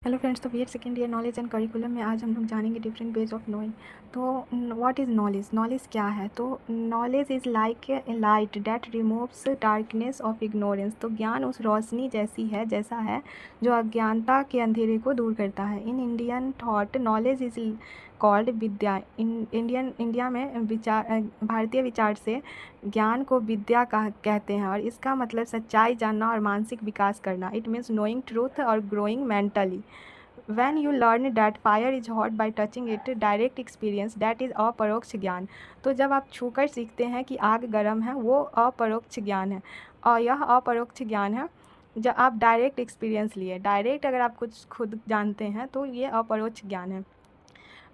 Hello friends, तो BEd second year knowledge and curriculum में आज हम लोग जानेंगे डिफरेंट वेज ऑफ नोइंग। तो व्हाट इज़ नॉलेज? नॉलेज क्या है? तो knowledge is like a light that removes darkness of ignorance. तो ज्ञान उस रोशनी जैसा है जो अज्ञानता के अंधेरे को दूर करता है। In Indian thought knowledge is called Vidya. India में भारतीय विचार से ज्ञान को विद्या कहते हैं और इसका मतलब सच्चाई जानना और मानसिक विकास करना। इट मीन्स नोइंग ट्रूथ और growing mentally. When you learn that fire is hot by touching it, direct experience that is अपरोक्ष ज्ञान। तो जब आप छूकर सीखते हैं कि आग गर्म है, वो अपरोक्ष ज्ञान है। और यह अपरोक्ष ज्ञान है जब आप डायरेक्ट एक्सपीरियंस लिए। डायरेक्ट अगर आप कुछ खुद जानते हैं तो ये अपरोक्ष ज्ञान है।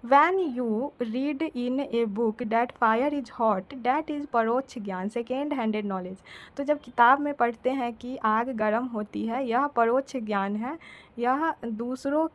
When you read in a book that fire is hot, that is परोक्ष ज्ञान, सेकेंड हैंडेड नॉलेज। तो जब किताब में पढ़ते हैं कि आग गर्म होती है, यह परोक्ष ज्ञान है, यह दूसरों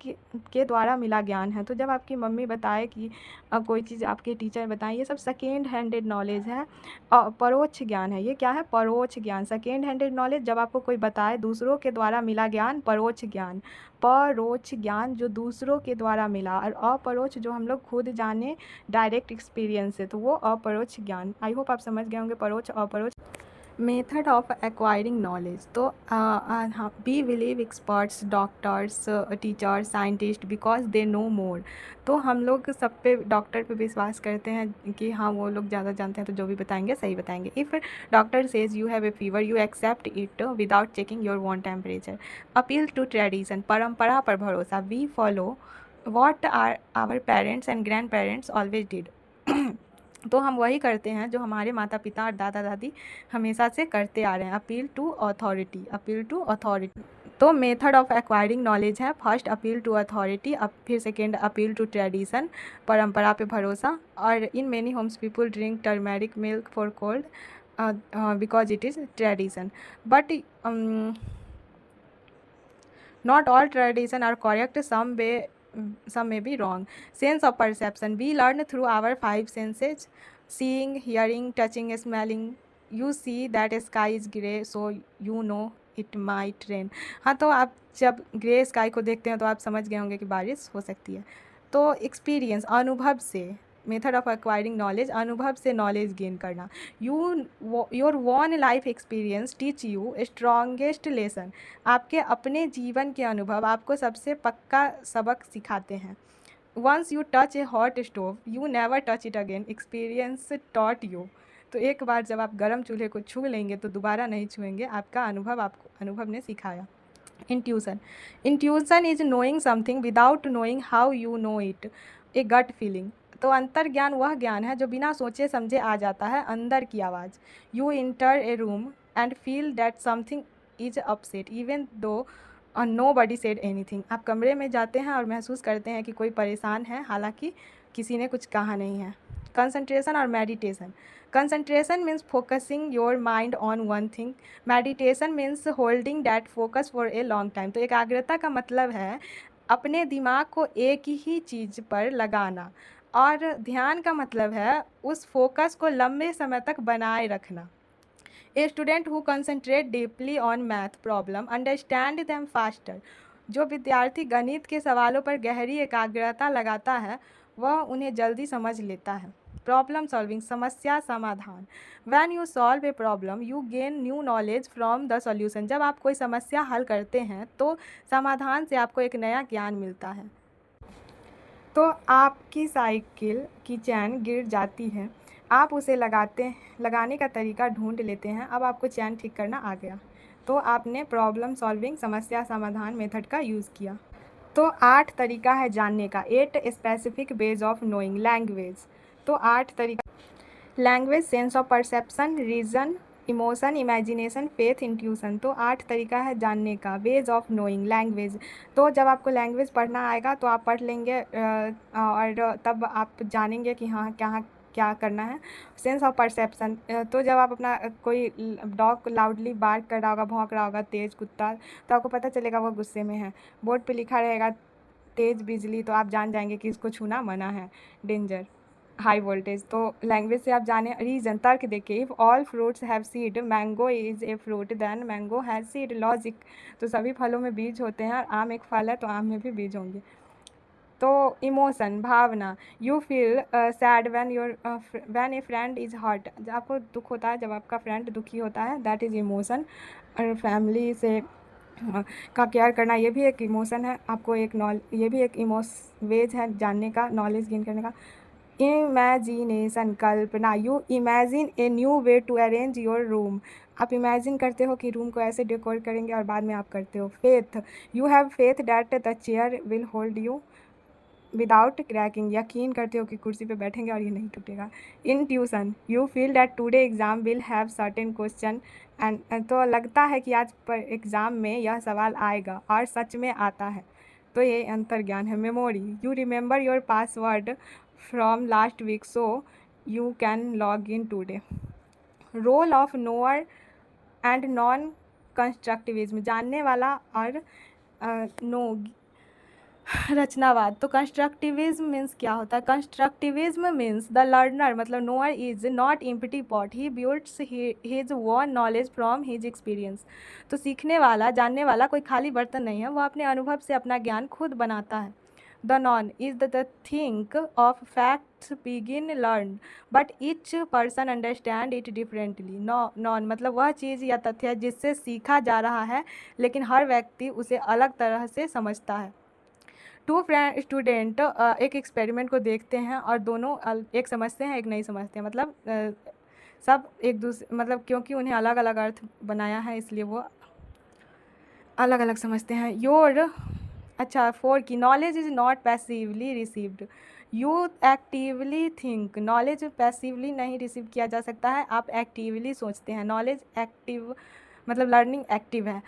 के द्वारा मिला ज्ञान है। तो जब आपकी मम्मी बताए कि कोई चीज़ आपके टीचर बताएं, ये सब सेकेंड हैंडेड नॉलेज है, परोक्ष ज्ञान है। ये क्या है? परोक्ष ज्ञान। सेकेंड हैंडेड नॉलेज जब आपको कोई बताए, दूसरों के द्वारा मिला ज्ञान, परोक्ष ज्ञान। परोक्ष ज्ञान जो दूसरों के द्वारा मिला, और अपरोक्ष जो हम लोग खुद जाने, डायरेक्ट एक्सपीरियंस है, तो वो अपरोक्ष ज्ञान। आई होप आप समझ गए होंगे परोक्ष अपरोक्ष। Method of acquiring knowledge. तो we believe experts, doctors, teachers, scientist because they know more. तो हम लोग सब पे, डॉक्टर पे विश्वास करते हैं कि हाँ वो लोग ज़्यादा जानते हैं, तो जो भी बताएंगे सही बताएंगे। If doctor says you have a fever, you accept it without checking your own temperature. Appeal to tradition, परंपरा पर भरोसा। We follow what are our parents and grandparents always did. तो हम वही करते हैं जो हमारे माता पिता और दादा दादी हमेशा से करते आ रहे हैं। Appeal to authority, appeal to authority. तो मेथड ऑफ एक्वायरिंग नॉलेज है, फर्स्ट अपील टू अथॉरिटी, अब फिर सेकेंड अपील टू ट्रेडिशन, परंपरा पे भरोसा। और in many homes people drink turmeric milk for cold because it is tradition, but not all tradition are correct, some may be wrong. Sense of perception, we learn through our five senses: seeing, hearing, touching, smelling. You see that sky is grey, so you know it might rain. हाँ, तो आप जब grey sky को देखते हैं तो आप समझ गए होंगे कि बारिश हो सकती है। तो एक्सपीरियंस, अनुभव से। मेथड ऑफ एक्वायरिंग नॉलेज, अनुभव से नॉलेज गेन करना। Your one life experience teach you strongest lesson. आपके अपने जीवन के अनुभव आपको सबसे पक्का सबक सिखाते हैं। Once you touch a hot stove, you never touch it again, experience taught you. तो एक बार जब आप गर्म चूल्हे को छू लेंगे तो दोबारा नहीं छुएंगे, आपका अनुभव आपको अनुभव ने सिखाया। Intuition, intuition is knowing something without knowing how you know it, a gut feeling. तो अंतर ज्ञान वह ज्ञान है जो बिना सोचे समझे आ जाता है, अंदर की आवाज़। You enter a room and feel that something is upset even though nobody said anything. आप कमरे में जाते हैं और महसूस करते हैं कि कोई परेशान है, हालांकि किसी ने कुछ कहा नहीं है। कंसंट्रेशन और meditation, concentration means focusing your mind on one thing, meditation means holding that focus for a long time. तो एकाग्रता का मतलब है अपने दिमाग को एक ही चीज़ पर लगाना, और ध्यान का मतलब है उस फोकस को लंबे समय तक बनाए रखना। A student who concentrate deeply on math problem understand them faster. जो विद्यार्थी गणित के सवालों पर गहरी एकाग्रता लगाता है, वह उन्हें जल्दी समझ लेता है। प्रॉब्लम सॉल्विंग, समस्या समाधान। When you solve a problem you gain new knowledge from the solution. जब आप कोई समस्या हल करते हैं तो समाधान से आपको एक नया ज्ञान मिलता है। तो आपकी साइकिल की चैन गिर जाती है, आप उसे लगाने का तरीका ढूंढ लेते हैं। अब आपको चैन ठीक करना आ गया, तो आपने प्रॉब्लम सॉल्विंग, समस्या समाधान मेथड का यूज़ किया। तो 8 तरीका है जानने का, 8 specific veg of knowing. Language, तो 8 तरीका। Language, sense of perception, reason, emotion, imagination, faith, intuition. तो 8 तरीका है जानने का, वेज ऑफ नोइंग। लैंग्वेज, तो जब आपको लैंग्वेज पढ़ना आएगा तो आप पढ़ लेंगे और तब आप जानेंगे कि हाँ क्या क्या करना है। सेंस ऑफ परसेप्शन, तो जब आप अपना कोई डॉग लाउडली बार्क कर रहा होगा, भौंक रहा होगा, तेज़ कुत्ता, तो आपको पता चलेगा वो गुस्से में है। बोर्ड पे लिखा रहेगा तेज़ बिजली, तो आप जान जाएंगे कि इसको छूना मना है, डेंजर। High voltage. तो लैंग्वेज से आप जाने रीजन, तर्क देखिए। If all fruits have seed, mango is a fruit, then mango has seed. Logic, तो सभी फलों में बीज होते हैं और आम एक फल है तो आम में भी बीज होंगे। तो इमोशन, भावना, you feel sad when a friend is hurt, जब आपको दुख होता है, जब आपका फ्रेंड दुखी होता है, दैट इज़ इमोशन। और फैमिली से का केयर करना, ये भी एक इमोशन है। आपको एक ये भी एक वेज है जानने का, नॉलेज गेन करने का। इमेजिनेशन, कल्पना, you imagine a new way to arrange your room, आप इमेजिन करते हो कि रूम को ऐसे डेकोर करेंगे और बाद में आप करते हो। Faith, you have faith that the chair will hold you without cracking, यकीन करते हो कि कुर्सी पे बैठेंगे और ये नहीं टूटेगा। Intuition, you feel that today exam will have certain question and, तो लगता है कि आज पर एग्ज़ाम में यह सवाल आएगा और सच में आता है, तो ये अंतर्ज्ञान है। Memory, you remember your password from last week so you can log in today. Role of knower and non constructivism, जानने वाला और नो रचनावाद। तो कंस्ट्रक्टिविज्म मीन्स क्या होता है? कंस्ट्रक्टिविज्म मीन्स द लर्नर, मतलब knower is not empty pot, he builds his own knowledge from his experience. तो सीखने वाला, जानने वाला कोई खाली बर्तन नहीं है, वो अपने अनुभव से अपना ज्ञान खुद बनाता है। The non is the think of facts begin learn but each person understand it differently. Non मतलब वह चीज़ या तथ्य जिससे सीखा जा रहा है, लेकिन हर व्यक्ति उसे अलग तरह से समझता है। टू स्टूडेंट एक एक्सपेरिमेंट को देखते हैं और दोनों एक समझते हैं एक नहीं समझते हैं, मतलब सब एक दूसरे, मतलब क्योंकि उन्हें अलग अलग अर्थ बनाया है इसलिए वो अलग अलग समझते हैं। योर, अच्छा, फोर की knowledge is not passively received, you actively think, knowledge passively नहीं रिसीव किया जा सकता है, आप एक्टिवली सोचते हैं। नॉलेज एक्टिव मतलब लर्निंग एक्टिव है।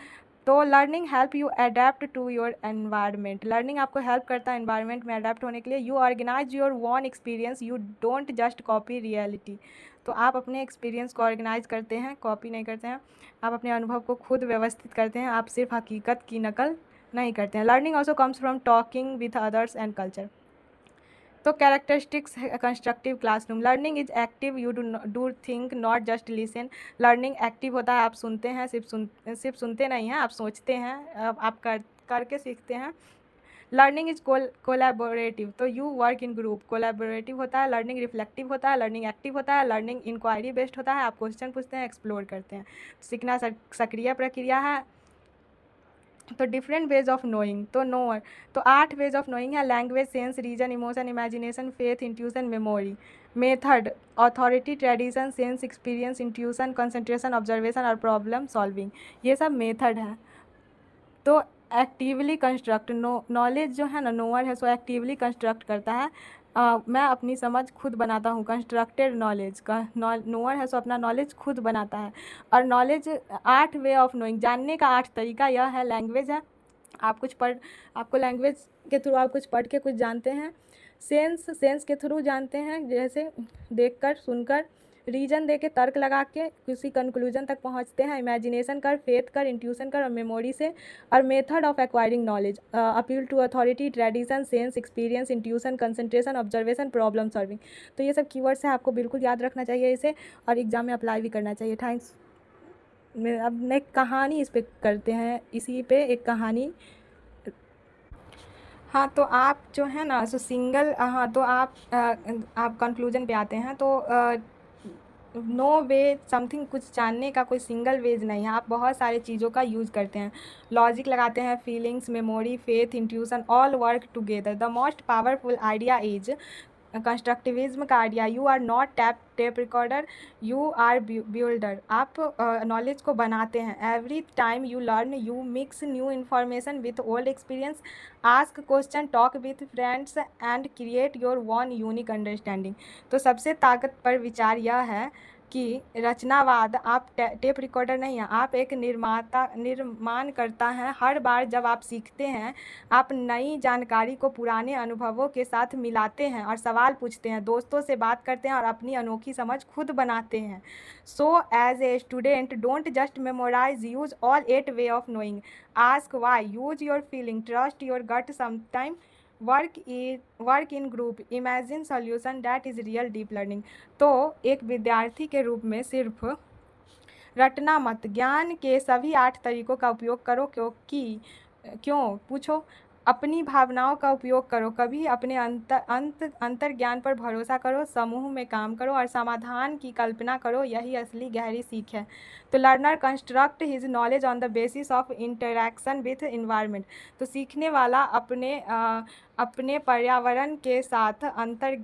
तो learning help you adapt to your environment, learning आपको हेल्प करता है एनवायरनमेंट में अडेप्ट होने के लिए। You organise your own experience, you don't just copy reality, तो आप अपने एक्सपीरियंस को ऑर्गेनाइज करते हैं, कॉपी नहीं करते हैं। आप अपने अनुभव को खुद व्यवस्थित करते हैं, आप सिर्फ हकीकत की नकल नहीं करते हैं। Learning also comes from talking with others and culture. तो characteristics constructive classroom, learning is active, you do think not just listen, learning active होता है, आप सुनते हैं, सिर्फ सुनते नहीं हैं, आप सोचते हैं, आप करके सीखते हैं। लर्निंग इज कोलैबोरेटिव, तो you work in group, collaborative होता है। लर्निंग रिफ्लेक्टिव होता है, लर्निंग एक्टिव होता है। लर्निंग इंक्वायरी बेस्ड होता है, आप क्वेश्चन पूछते हैं, एक्सप्लोर करते हैं। सीखना सक्रिय प्रक्रिया है। तो डिफरेंट वेज ऑफ नोइंग, तो नोअर, तो 8 वेज ऑफ नोइंग है। Language, sense, reason, emotion, imagination, faith, intuition, memory. Method, authority, tradition, sense, experience, intuition, concentration, observation और प्रॉब्लम सॉल्विंग, ये सब मेथड है। तो एक्टिवली कंस्ट्रक्ट, नॉलेज जो है ना, नोअर है, सो एक्टिवली कंस्ट्रक्ट करता है। मैं अपनी समझ खुद बनाता हूँ, कंस्ट्रक्टेड नॉलेज का। नोअर है सो अपना नॉलेज खुद बनाता है। और नॉलेज 8 वे ऑफ नोइंग, जानने का 8 तरीका यह है। लैंग्वेज है, आप कुछ पढ़, आपको लैंग्वेज के थ्रू आप कुछ पढ़ के कुछ जानते हैं। सेंस के थ्रू जानते हैं, जैसे देखकर, सुनकर। रीजन दे के, तर्क लगा के किसी कंक्लूजन तक पहुंचते हैं। इमेजिनेशन कर, फेथ कर, इंट्यूशन कर और मेमोरी से। और method of acquiring knowledge, appeal to authority, tradition, sense, experience, intuition, concentration, observation, problem solving. तो ये सब कीवर्ड्स हैं, आपको बिल्कुल याद रखना चाहिए इसे और एग्जाम में अप्लाई भी करना चाहिए। थैंक्स। अब नेक्स्ट कहानी इस पर करते हैं, इसी पे एक कहानी। हाँ, तो आप जो है ना, सो सिंगल, हाँ, तो आप कंक्लूजन पे आते हैं। तो नो वे समथिंग, कुछ जानने का कोई सिंगल वेज नहीं है, आप बहुत सारे चीज़ों का यूज़ करते हैं। लॉजिक लगाते हैं, feelings, memory, faith, intuition, all work together. The most powerful idea is constructivism का idea, you are not tape recorder, you are builder. आप नॉलेज को बनाते हैं। Every time you learn, you mix new information with old experience, ask question, talk with friends and create your one unique understanding. तो सबसे ताकतवर विचार यह है कि रचनावाद, आप टेप रिकॉर्डर नहीं हैं, आप एक निर्माण करता है। हर बार जब आप सीखते हैं, आप नई जानकारी को पुराने अनुभवों के साथ मिलाते हैं और सवाल पूछते हैं, दोस्तों से बात करते हैं और अपनी अनोखी समझ खुद बनाते हैं। So as a student, don't just memorise, use all 8 way of knowing, ask why, use your feeling, trust your gut sometime, work in group, imagine solution, that is real deep learning. तो एक विद्यार्थी के रूप में सिर्फ रटना मत, ज्ञान के सभी 8 तरीकों का उपयोग करो, क्यों पूछो, अपनी भावनाओं का उपयोग करो, कभी अपने अंतर ज्ञान पर भरोसा करो, समूह में काम करो और समाधान की कल्पना करो, यही असली गहरी सीख है। तो learner construct his knowledge on the basis of interaction with environment. तो सीखने वाला अपने पर्यावरण के साथ अंतर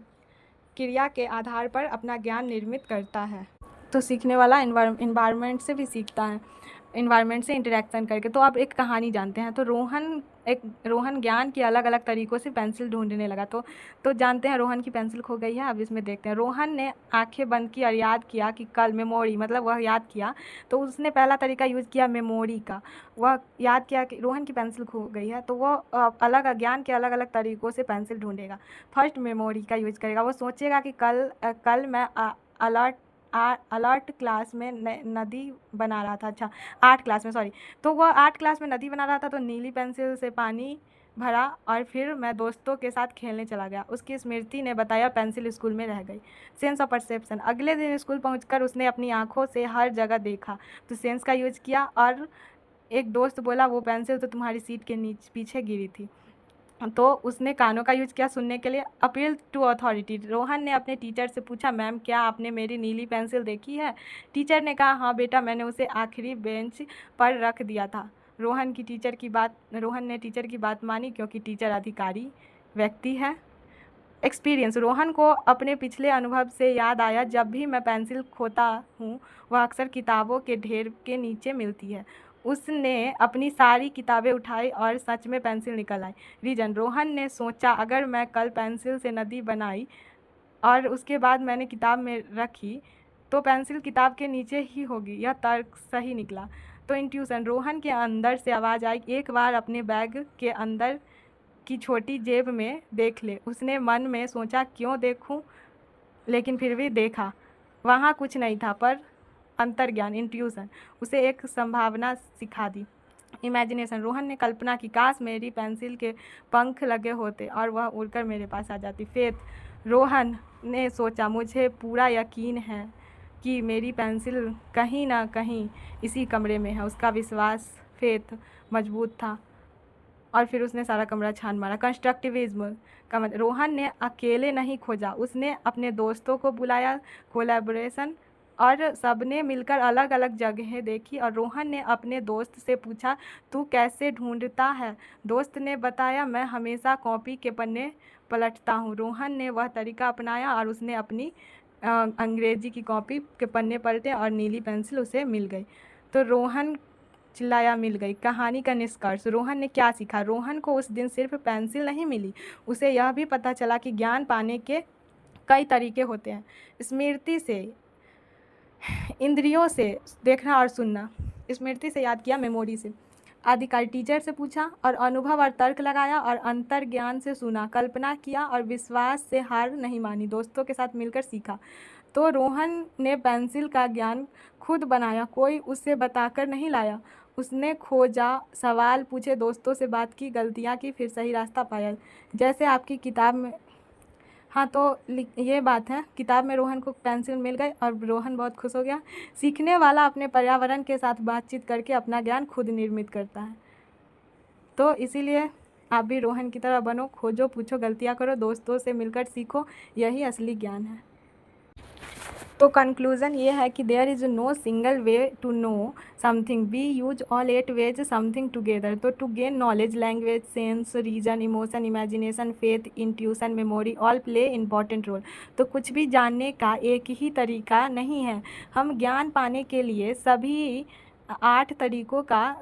क्रिया के आधार पर अपना ज्ञान निर्मित करता है। तो सीखने वाला इन्वायरमेंट से भी सीखता है, इन्वायरमेंट से इंटरेक्शन करके। तो आप एक कहानी जानते हैं। तो रोहन ज्ञान के अलग अलग तरीक़ों से पेंसिल ढूंढने लगा। तो जानते हैं रोहन की पेंसिल खो गई है। अब इसमें देखते हैं। रोहन ने आंखें बंद की और याद किया कि कल, मेमोरी मतलब वह याद किया। तो उसने पहला तरीका यूज़ किया मेमोरी का। वह याद किया कि रोहन की पेंसिल खो गई है, तो वह ज्ञान के अलग अलग तरीक़ों से पेंसिल ढूंढेगा। फर्स्ट मेमोरी का यूज़ करेगा। वो सोचेगा कि कल मैं अलर्ट क्लास में नदी बना रहा था। अच्छा, 8 क्लास में, सॉरी। तो वह 8 क्लास में नदी बना रहा था, तो नीली पेंसिल से पानी भरा और फिर मैं दोस्तों के साथ खेलने चला गया। उसकी स्मृति ने बताया पेंसिल स्कूल में रह गई। सेंस ऑफ परसेप्शन, अगले दिन स्कूल पहुंचकर उसने अपनी आंखों से हर जगह देखा। तो सेंस का यूज किया और एक दोस्त बोला वो पेंसिल तो तुम्हारी सीट के पीछे गिरी थी। तो उसने कानों का यूज़ किया सुनने के लिए। अपील टू अथॉरिटी, रोहन ने अपने टीचर से पूछा, मैम क्या आपने मेरी नीली पेंसिल देखी है? टीचर ने कहा, हाँ बेटा, मैंने उसे आखिरी बेंच पर रख दिया था। रोहन ने टीचर की बात मानी क्योंकि टीचर अधिकारी व्यक्ति है। एक्सपीरियंस, रोहन को अपने पिछले अनुभव से याद आया, जब भी मैं पेंसिल खोता हूँ वह अक्सर किताबों के ढेर के नीचे मिलती है। उसने अपनी सारी किताबें उठाई और सच में पेंसिल निकल आई। रीजन, रोहन ने सोचा अगर मैं कल पेंसिल से नदी बनाई और उसके बाद मैंने किताब में रखी तो पेंसिल किताब के नीचे ही होगी। यह तर्क सही निकला। तो इंट्यूशन, रोहन के अंदर से आवाज़ आई, एक बार अपने बैग के अंदर की छोटी जेब में देख ले। उसने मन में सोचा क्यों देखूं, लेकिन फिर भी देखा। वहाँ कुछ नहीं था, पर अंतर्ज्ञान, इंट्यूशन, उसे एक संभावना सिखा दी। इमेजिनेशन, रोहन ने कल्पना की, काश मेरी पेंसिल के पंख लगे होते और वह उड़कर मेरे पास आ जाती। फेथ, रोहन ने सोचा मुझे पूरा यकीन है कि मेरी पेंसिल कहीं ना कहीं इसी कमरे में है। उसका विश्वास, फेथ, मजबूत था और फिर उसने सारा कमरा छान मारा। कंस्ट्रक्टिविज्म का मतलब, रोहन ने अकेले नहीं खोजा, उसने अपने दोस्तों को बुलाया, कोलैबोरेशन, और सबने मिलकर अलग अलग जगहें देखी। और रोहन ने अपने दोस्त से पूछा, तू कैसे ढूंढता है? दोस्त ने बताया, मैं हमेशा कॉपी के पन्ने पलटता हूँ। रोहन ने वह तरीका अपनाया और उसने अपनी अंग्रेजी की कॉपी के पन्ने पलटे और नीली पेंसिल उसे मिल गई। तो रोहन चिल्लाया, मिल गई। कहानी का निष्कर्ष, रोहन ने क्या सीखा? रोहन को उस दिन सिर्फ पेंसिल नहीं मिली, उसे यह भी पता चला कि ज्ञान पाने के कई तरीके होते हैं। स्मृति से, इंद्रियों से देखना और सुनना। स्मृति से याद किया, मेमोरी से। अधिकारी, टीचर से पूछा और अनुभव और तर्क लगाया और अंतर ज्ञान से सुना। कल्पना किया और विश्वास से हार नहीं मानी। दोस्तों के साथ मिलकर सीखा। तो रोहन ने पेंसिल का ज्ञान खुद बनाया, कोई उसे बताकर नहीं लाया। उसने खोजा, सवाल पूछे, दोस्तों से बात की, गलतियाँ की, फिर सही रास्ता पाया। जैसे आपकी किताब में, हाँ, तो ये बात है, किताब में रोहन को पेंसिल मिल गई और रोहन बहुत खुश हो गया। सीखने वाला अपने पर्यावरण के साथ बातचीत करके अपना ज्ञान खुद निर्मित करता है। तो इसीलिए आप भी रोहन की तरह बनो, खोजो, पूछो, गलतियाँ करो, दोस्तों से मिलकर सीखो, यही असली ज्ञान है। तो कंक्लूज़न ये है कि there is no single way to know something, we use all 8 ways something together. तो to gain knowledge, language, sense, reason, emotion, imagination, faith, intuition, memory all play important role. तो कुछ भी जानने का एक ही तरीका नहीं है। हम ज्ञान पाने के लिए सभी 8 तरीकों का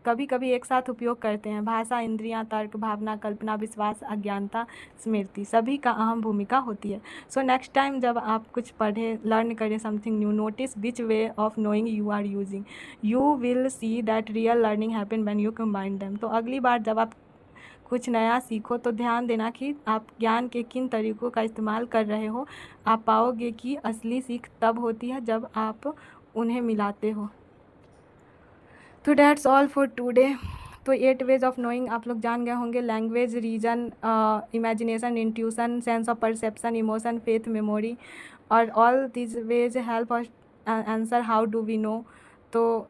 कभी कभी एक साथ उपयोग करते हैं। भाषा, इंद्रियां, तर्क, भावना, कल्पना, विश्वास, अज्ञानता, स्मृति, सभी का अहम भूमिका होती है। सो नेक्स्ट टाइम जब आप कुछ पढ़ें, लर्न करें something new, notice which way of knowing you are using, you will see that real learning happen when you combine them. तो अगली बार जब आप कुछ नया सीखो तो ध्यान देना कि आप ज्ञान के किन तरीक़ों का इस्तेमाल कर रहे हो। आप पाओगे कि असली सीख तब होती है जब आप उन्हें मिलाते हो। तो दैट्स ऑल फॉर टुडे। तो 8 वेज ऑफ नोइंग आप लोग जान गए होंगे। Language, reason, imagination, intuition, sense of perception, emotion, faith, memory. और all this ways help us answer how do we know. तो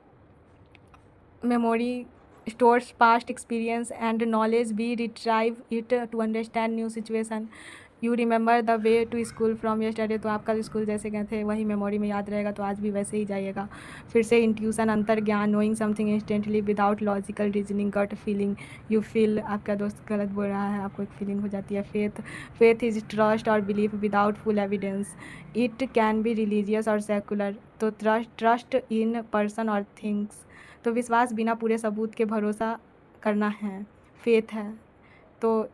memory stores past experience and knowledge. We retrieve it to understand new situation. You remember the way to school from yesterday। तो आप कल school जैसे गए थे वही memory में याद रहेगा, तो आज भी वैसे ही जाइएगा। फिर से इंट्यूशन, अंतर ज्ञान, knowing something instantly without logical reasoning, gut feeling. You feel आपका दोस्त गलत बोल रहा है, आपको एक फीलिंग हो जाती है। फेथ, फेथ इज ट्रस्ट और belief without full evidence. It can be religious और सेकुलर। तो ट्रस्ट इन पर्सन और थिंग्स। तो विश्वास बिना पूरे सबूत के भरोसा करना है, फेथ है। तो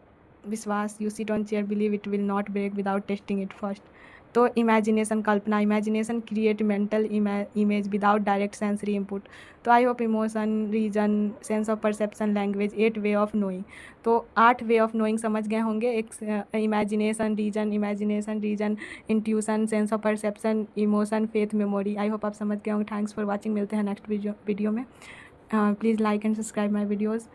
विश्वास, you sit on chair, believe it will not break without testing it first. तो इमेजिनेशन, कल्पना, imagination create mental image without direct sensory input. तो I hope emotion, reason, sense of perception, language, 8 way of knowing. तो 8 way of knowing समझ गए होंगे। एक imagination, reason, intuition, sense of perception, emotion, faith, memory. I hope आप समझ गए होंगे। Thanks for watching. मिलते हैं नेक्स्ट वीडियो में। Please like and subscribe my videos.